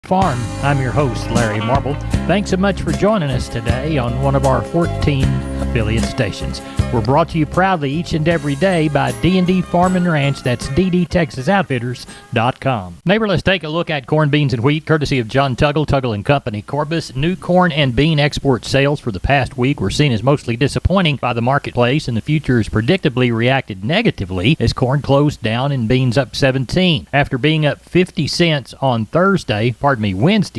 Farm. I'm your host, Larry Marble. Thanks so much for joining us today on one of our 14 affiliate stations. We're brought to you proudly each and every day by D&D Farm and Ranch. That's ddtexasoutfitters.com. Neighbor, let's take a look at corn, beans, and wheat, courtesy of John Tuggle and Company, Corpus. New corn and bean export sales for the past week were seen as mostly disappointing by the marketplace, and the futures predictably reacted negatively as corn closed down and beans up 17. After being up 50 cents on Wednesday,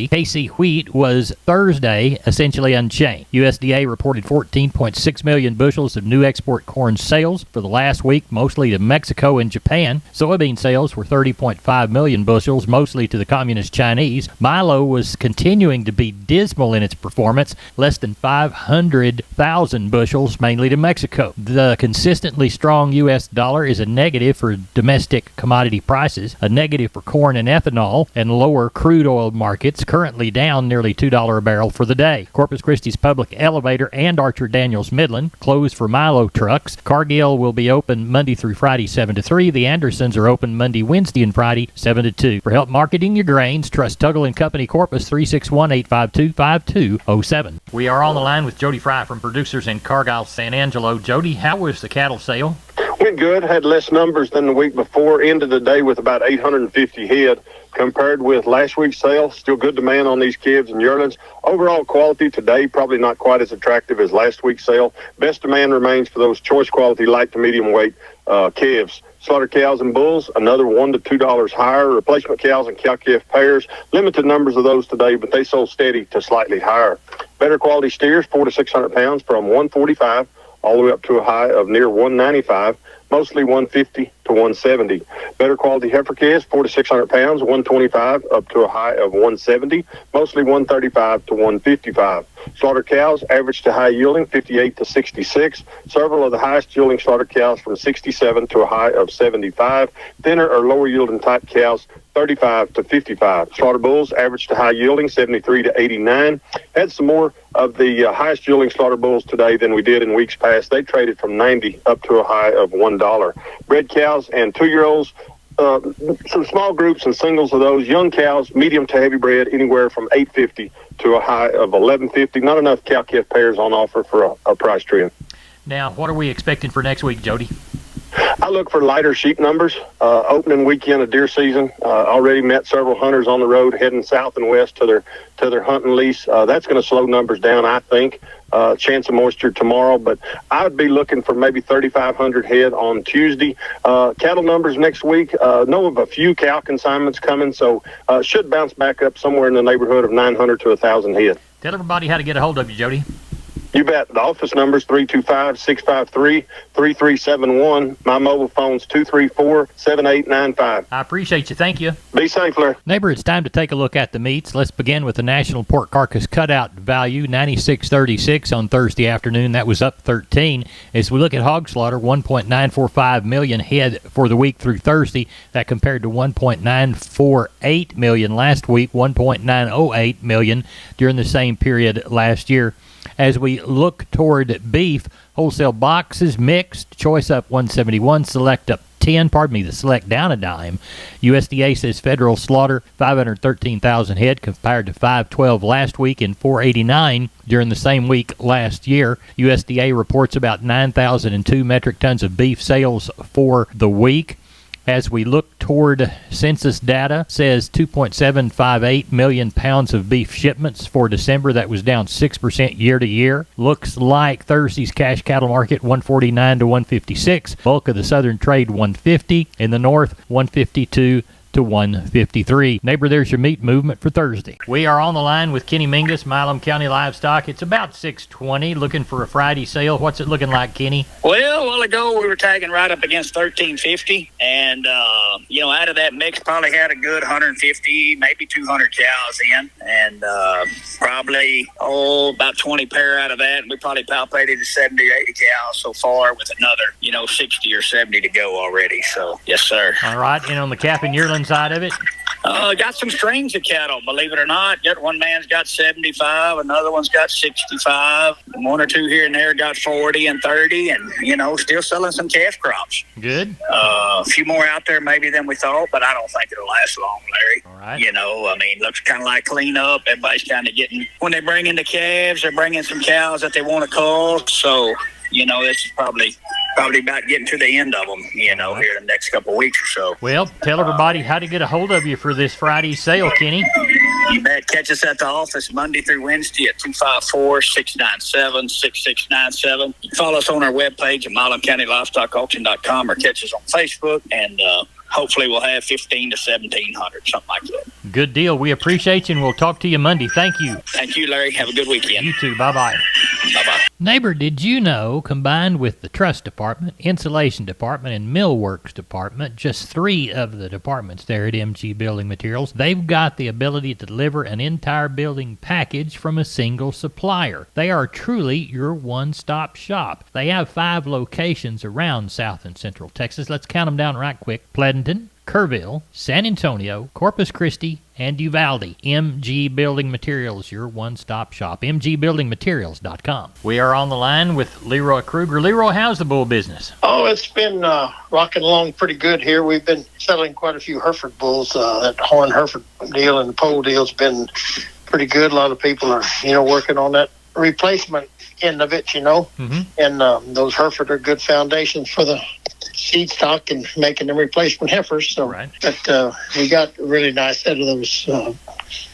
KC wheat was Thursday essentially unchanged. USDA reported 14.6 million bushels of new export corn sales for the last week, mostly to Mexico and Japan. Soybean sales were 30.5 million bushels, mostly to the Communist Chinese. Milo was continuing to be dismal in its performance, less than 500,000 bushels, mainly to Mexico. The consistently strong U.S. dollar is a negative for domestic commodity prices, a negative for corn and ethanol, and lower crude oil markets, currently down nearly $2 a barrel for the day. Corpus Christi's Public Elevator and Archer Daniels Midland closed for Milo trucks. Cargill will be open Monday through Friday 7 to 3. The Andersons are open Monday, Wednesday, and Friday 7 to 2. For help marketing your grains, trust Tuggle and Company Corpus 361-852-5207. We are on the line with Jody Fry from Producers in Cargyle, San Angelo. Jody, how was the cattle sale? Went good. Had less numbers than the week before. Ended the day with about 850 head. Compared with last week's sale, still good demand on these calves and yearlings. Overall quality today, probably not quite as attractive as last week's sale. Best demand remains for those choice quality light to medium weight calves. Slaughter cows and bulls, another $1 to $2 higher. Replacement cows and cow-calf pairs, limited numbers of those today, but they sold steady to slightly higher. Better quality steers, 400 to 600 pounds, from 145 all the way up to a high of near 195. Mostly 150 to 170. Better quality heifer calves, 400 to 600 pounds, 125 up to a high of 170, mostly 135 to 155. Slaughter cows, average to high yielding, 58 to 66. Several of the highest yielding slaughter cows from 67 to a high of 75. Thinner or lower yielding type cows, 35 to 55. Slaughter bulls, average to high yielding, 73 to 89. Had some more of the highest yielding slaughter bulls today than we did in weeks past. They traded from 90 up to a high of $1. Bred cows and 2-year-olds, some small groups and singles of those. Young cows, medium to heavy bred, anywhere from $850 to a high of $1150. Not enough cow-calf pairs on offer for a price trend. Now, what are we expecting for next week, Jody? I look for lighter sheep numbers. Opening weekend of deer season, already met several hunters on the road heading south and west to their hunting lease. That's going to slow numbers down, I think. Chance of moisture tomorrow, but I would be looking for maybe 3,500 head on Tuesday. Cattle numbers next week, know of a few cow consignments coming, so should bounce back up somewhere in the neighborhood of 900 to 1,000 head. Tell everybody how to get a hold of you, Jody. You bet. The office number is 325-653-3371. My mobile phone's 234-7895. I appreciate you. Thank you. Be safe, Larry. Neighbor, it's time to take a look at the meats. Let's begin with the national pork carcass cutout value, 96.36 on Thursday afternoon. That was up 13. As we look at hog slaughter, 1.945 million head for the week through Thursday. That compared to 1.948 million last week, 1.908 million during the same period last year. As we look toward beef, wholesale boxes mixed, choice up 171, select up 10, the select down a dime. USDA says federal slaughter 513,000 head compared to 512 last week and 489 during the same week last year. USDA reports about 9,002 metric tons of beef sales for the week. As we look toward census data, says 2.758 million pounds of beef shipments for December. That was down 6% year to year. Looks like Thursday's cash cattle market 149 to 156. Bulk of the southern trade 150. In the north 152 to 153. Neighbor, there's your meat movement for Thursday. We are on the line with Kenny Mingus, Milam County Livestock. It's about 6:20, looking for a Friday sale. What's it looking like, Kenny? Well, a while ago we were tagging right up against 1350, and out of that mix probably had a good 150, maybe 200 cows in, and probably about 20 pair out of that. We probably palpated to 70 or 80 cows so far, with another 60 or 70 to go already. So yes, sir. All right, and on the calf and yearling side of it? Got some strings of cattle, believe it or not. Got one man's got 75, another one's got 65. One or two here and there got 40 and 30, and still selling some calf crops. Good. A few more out there maybe than we thought, but I don't think it'll last long, Larry. All right. Looks kind of like clean up. Everybody's kind of getting, when they bring in the calves, they're bringing some cows that they want to cull. So, this is probably about getting to the end of them, here in the next couple of weeks or so. Well, tell everybody how to get a hold of you for this Friday sale, Kenny. You bet. Catch us at the office Monday through Wednesday at 254-697-6697. You can follow us on our webpage at MilamCountyLivestockAuction.com or catch us on Facebook, and hopefully we'll have 15 to 1,700, something like that. Good deal. We appreciate you, and we'll talk to you Monday. Thank you. Thank you, Larry. Have a good weekend. You too. Bye-bye. Bye-bye. Neighbor, did you know, combined with the truss department, insulation department, and millworks department, just 3 of the departments there at MG Building Materials, they've got the ability to deliver an entire building package from a single supplier. They are truly your one-stop shop. They have 5 locations around South and Central Texas. Let's count them down right quick. Pleasanton, Kerrville, San Antonio, Corpus Christi, and Uvalde. MG Building Materials, your one-stop shop. MGBuildingMaterials.com. We are on the line with Leroy Kruger. Leroy, how's the bull business? Oh, it's been rocking along pretty good here. We've been selling quite a few Hereford bulls. That Horn Hereford deal and the pole deal's been pretty good. A lot of people are, working on that replacement end of it, Mm-hmm. And those Hereford are good foundations for the seed stock and making them replacement heifers. So, Right. But we got a really nice set of those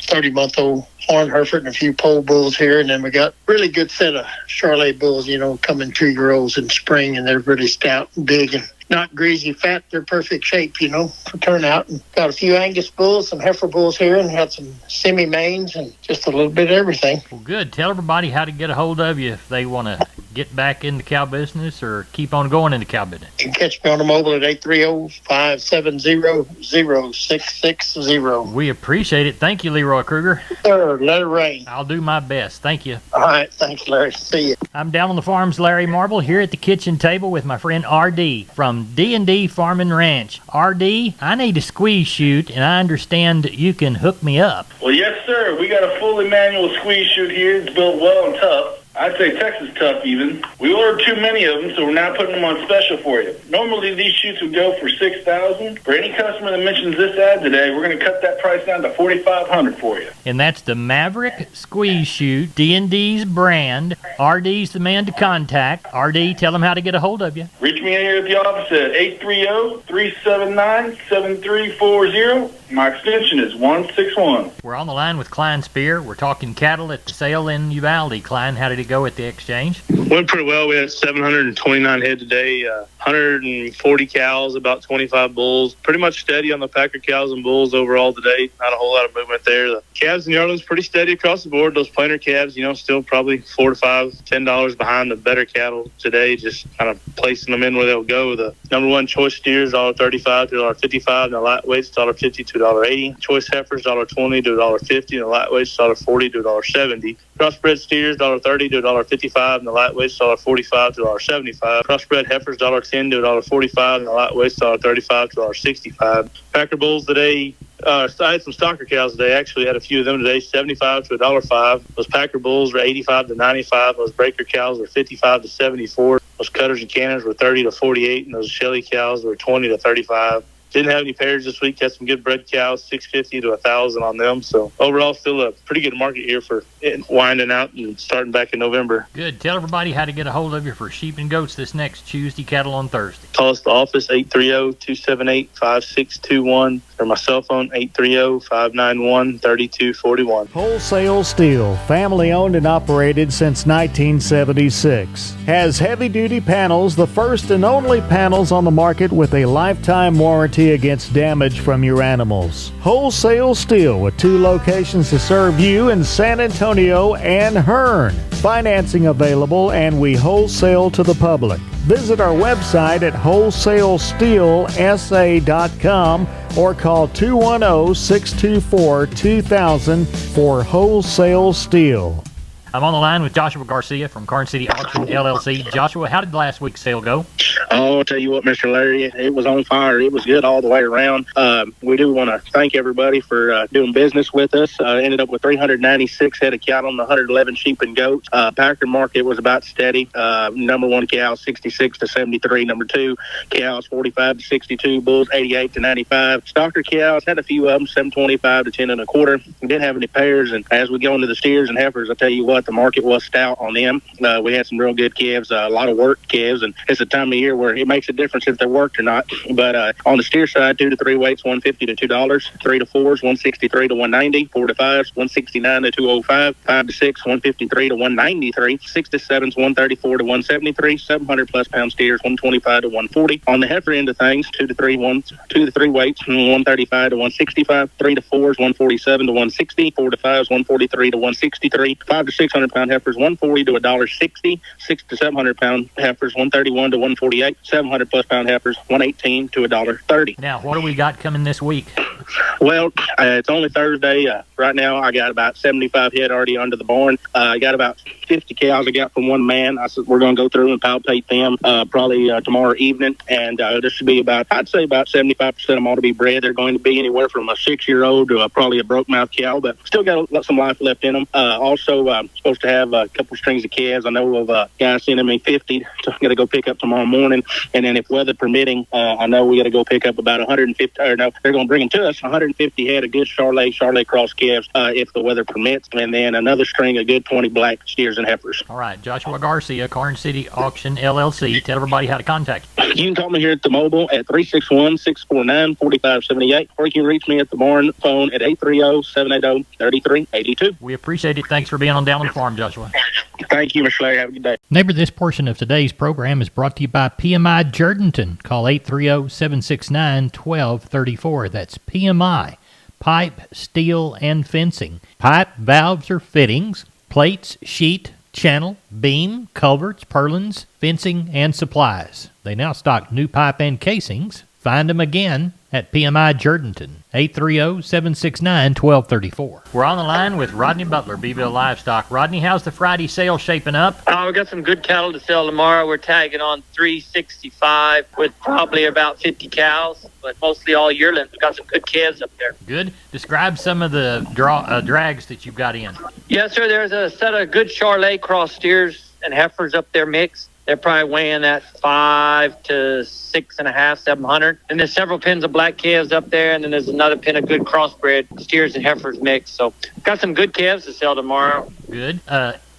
30-month-old Horn Hereford and a few pole bulls here, and then we got really good set of Charolais bulls, coming 2-year-olds in spring, and they're really stout and big and not greasy fat. They're perfect shape, for turnout. And got a few Angus bulls, some heifer bulls here, and had some semi-mains and just a little bit of everything. Well, good. Tell everybody how to get a hold of you if they want to get back in the cow business or keep on going in the cow business. You can catch me on the mobile at 830-570-0660. We appreciate it. Thank you, Leroy Kruger. Sir, let it rain. I'll do my best. Thank you. All right. Thanks, Larry. See you. I'm down on the farm's Larry Marble here at the kitchen table with my friend R.D. from D&D Farm and Ranch. R.D., I need a squeeze chute, and I understand you can hook me up. Well, yes, sir. We got a fully manual squeeze chute here. It's built well and tough. I'd say Texas tough even. We ordered too many of them, so we're now putting them on special for you. Normally, these chutes would go for $6,000. For any customer that mentions this ad today, we're going to cut that price down to $4,500 for you. And that's the Maverick Squeeze Chute, D&D's brand. RD's the man to contact. RD, tell them how to get a hold of you. Reach me here at the office at 830-379-7340. My extension is 161. We're on the line with Klein Spear. We're talking cattle at the sale in Uvalde. Klein, how did it go at the exchange? Went pretty well. We had 729 head today, 140 cows, about 25 bulls. Pretty much steady on the Packer cows and bulls overall today. Not a whole lot of movement there. The calves and yearlings pretty steady across the board. Those plainer calves, still probably $4 to $5, $10 behind the better cattle today. Just kind of placing them in where they'll go. The number one choice steers, $1.35 to $1.55, and the lightweights, $1.50 to $1.80. Choice heifers, $1.20 to $1.50, and the lightweights, $1.40 to $1.70. Crossbred steers, $1.30 to $1.55, and the lightweights, $1.45 to $1.75. Crossbred heifers, $1.10 to $1.45, and the lightweights, $1.35 to $1.65. Packer bulls today, I had some stocker cows today. Actually, had a few of them today, $75 to $1.05. Those Packer bulls were $85 to $95. Those breaker cows were $55 to $74. Those cutters and cannons were $30 to $48, and those Shelly cows were $20 to $35. Didn't have any pairs this week. Had some good bred cows, $650 to $1,000 on them. So overall, still a pretty good market here for winding out and starting back in November. Good. Tell everybody how to get a hold of you for sheep and goats this next Tuesday, cattle on Thursday. Call us at the office, 830-278-5621, or my cell phone, 830-591-3241. Wholesale Steel, family owned and operated since 1976. Has heavy-duty panels, the first and only panels on the market with a lifetime warranty against damage from your animals. Wholesale Steel with 2 locations to serve you in San Antonio and Hearn. Financing available, and we wholesale to the public. Visit our website at wholesalesteelsa.com or call 210-624-2000 for Wholesale Steel. I'm on the line with Joshua Garcia from Karn City Auction LLC. Joshua, how did last week's sale go? Oh, I'll tell you what, Mr. Larry, it was on fire. It was good all the way around. We do want to thank everybody for doing business with us. Ended up with 396 head of cattle and 111 sheep and goats. Packer market was about steady. Number one cow, 66 to 73. Number two cows, 45 to 62. Bulls, 88 to 95. Stocker cows, had a few of them, 725 to 10 and a quarter. We didn't have any pairs. And as we go into the steers and heifers, I tell you what, the market was stout on them. We had some real good calves, a lot of work calves, and it's a time of year where it makes a difference if they're worked or not. But on the steer side, 2 to 3 weights, $150 to $2. 3 to 4s, $163 to $190. 4 to 5s, $169 to $205. 5 to 6, $153 to $193. 6 to 7s, $134 to $173. 700 plus pound steers, $125 to $140. On the heifer end of things, 2 to 3 weights, $135 to $165. 3 to 4s, $147 to $160. 4 to 5s, $143 to $163. 5 to 600 pound heifers, $140 to $1.60. 6 to 700 pound heifers, $131 to $148. 700 plus pound heifers, $118 to $1.30. Now, what do we got coming this week? Well, it's only Thursday. Right now, I got about 75 head already under the barn. I got about 50 cows I got from one man. I said we're going to go through and palpate them probably tomorrow evening. And this should be about, I'd say about 75% of them ought to be bred. They're going to be anywhere from a 6-year-old to probably a broke mouth cow, but still got some life left in them. Also, I'm supposed to have a couple strings of calves. I know of guys sending me 50. So I'm going to go pick up tomorrow morning. And then if weather permitting, I know we got to go pick up about 150, or no, they're going to bring them to us, 150 head of good Charolais cross calves if the weather permits, and then another string of good 20 black steers and heifers. All right, Joshua Garcia, Karn City Auction LLC. Tell everybody how to contact you. You can call me here at the mobile at 361-649-4578, or you can reach me at the barn phone at 830-780-3382. We appreciate it. Thanks for being on Down on the Farm, Joshua. Thank you, Mr. Larry. Have a good day. Neighbor, this portion of today's program is brought to you by PMI Jordanton. Call 830-769-1234. That's PMI, Pipe, Steel, and Fencing. Pipe, valves, or fittings, plates, sheet, channel, beam, culverts, purlins, fencing, and supplies. They now stock new pipe and casings. Find them again at PMI Jordanton, 830-769-1234. We're on the line with Rodney Butler, Beeville Livestock. Rodney, how's the Friday sale shaping up? We got some good cattle to sell tomorrow. We're tagging on 365 with probably about 50 cows, but mostly all yearlings. We've got some good calves up there. Good. Describe some of the drags that you've got in. Yes, sir. There's a set of good Charolais cross steers and heifers up there mixed. They're probably weighing at 5 to 6.5, 700. And there's several pins of black calves up there, and then there's another pin of good crossbred steers and heifers mixed. So got some good calves to sell tomorrow. Good.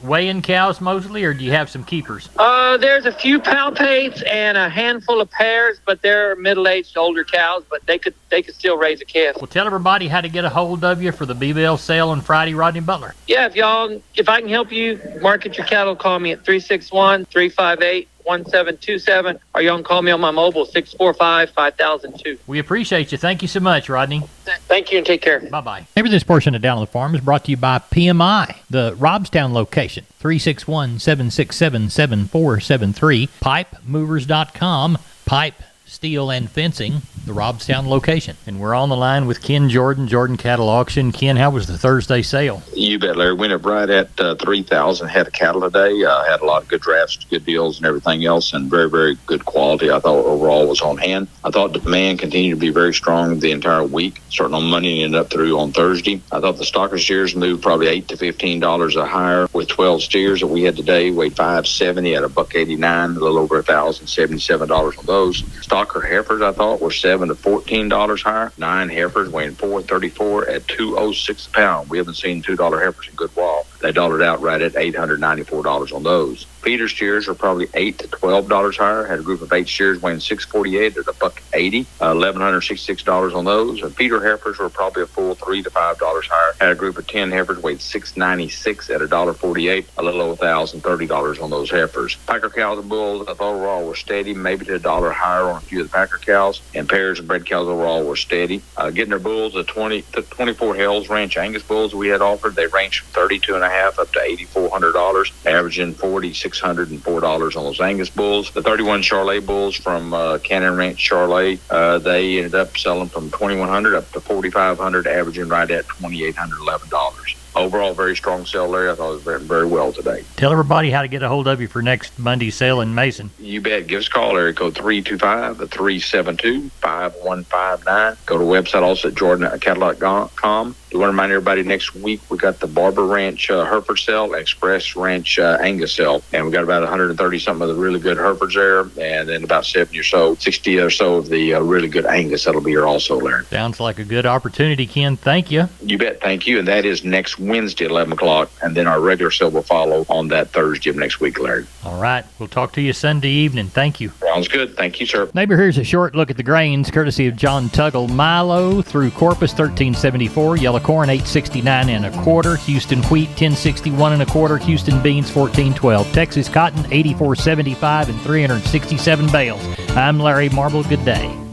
Weighing cows mostly, or do you have some keepers? There's a few palpates and a handful of pairs, but they're middle-aged older cows, but they could still raise a calf. Well, tell everybody how to get a hold of you for the Beeville sale on Friday, Rodney Butler. Yeah, if I can help you market your cattle, call me at 361-358-1727, or y'all can call me on my mobile, 645-5002. We appreciate you. Thank you so much, Rodney. Thank you, and take care. Bye-bye. Maybe this portion of Down on the Farm is brought to you by PMI, the Robstown location, 361-767-7473, pipemovers.com, pipe, steel, and fencing, the Robstown location. And we're on the line with Ken Jordan Cattle Auction. Ken, how was the Thursday sale? You bet, Larry. Went up right at 3,000 head of cattle today. Had a lot of good drafts, good deals, and everything else, and very, very good quality. I thought overall was on hand. I thought the demand continued to be very strong the entire week, starting on Monday and ended up through on Thursday. I thought the stocker steers moved probably $8 to $15 a higher, with 12 steers that we had today weighed 570 at $189, a little over $1,077 on those. Stocker heifers, I thought, were $7 to $14 higher. 9 heifers weighing 434 at $206 a pound. We haven't seen $2 heifers in a good while. They dollared out right at $894 on those. Feeder steers are probably $8 to $12 higher. Had a group of 8 steers weighing 648 at $180, $1,166 on those. And feeder heifers were probably a full $3 to $5 higher. Had a group of 10 heifers weighed 696 at $1.48, a little over $1,030 on those heifers. Packer cows and bulls overall were steady, maybe to $1 higher on a few of the packer cows. And pairs and bred cows overall were steady. Getting their bulls, the 24 Hell's Ranch Angus bulls we had offered, they ranged from $32.5 up to $8,400, averaging $4,604 on those Angus bulls. The 31 Charolais bulls from Cannon Ranch Charolais, they ended up selling from $2,100 up to $4,500, averaging right at $2,811. overall, very strong sale, Larry. I thought it was very, very well today. Tell everybody how to get a hold of you for next Monday's sale in Mason. You bet. Give us a call, area code 325-372-5159. Go to the website also at jordancadillacom. We want to remind everybody next week we got the Barber Ranch Hereford sale, Express Ranch Angus sale, and we got about 130 something of the really good Herefords there, and then about 60 or so of the really good Angus that'll be here also, Larry. Sounds like a good opportunity, Ken. Thank you. You bet. Thank you. And that is next Wednesday at 11 o'clock, and then our regular sale will follow on that Thursday of next week, Larry. All right. We'll talk to you Sunday evening. Thank you. Sounds good. Thank you, sir. Neighbor, here's a short look at the grains, courtesy of John Tuggle. Milo through Corpus, $13.74. Yellow corn, $8.69 and a quarter. Houston wheat, $10.61 and a quarter. Houston beans, $14.12. Texas cotton, $84.75 and 367 bales. I'm Larry Marble. Good day.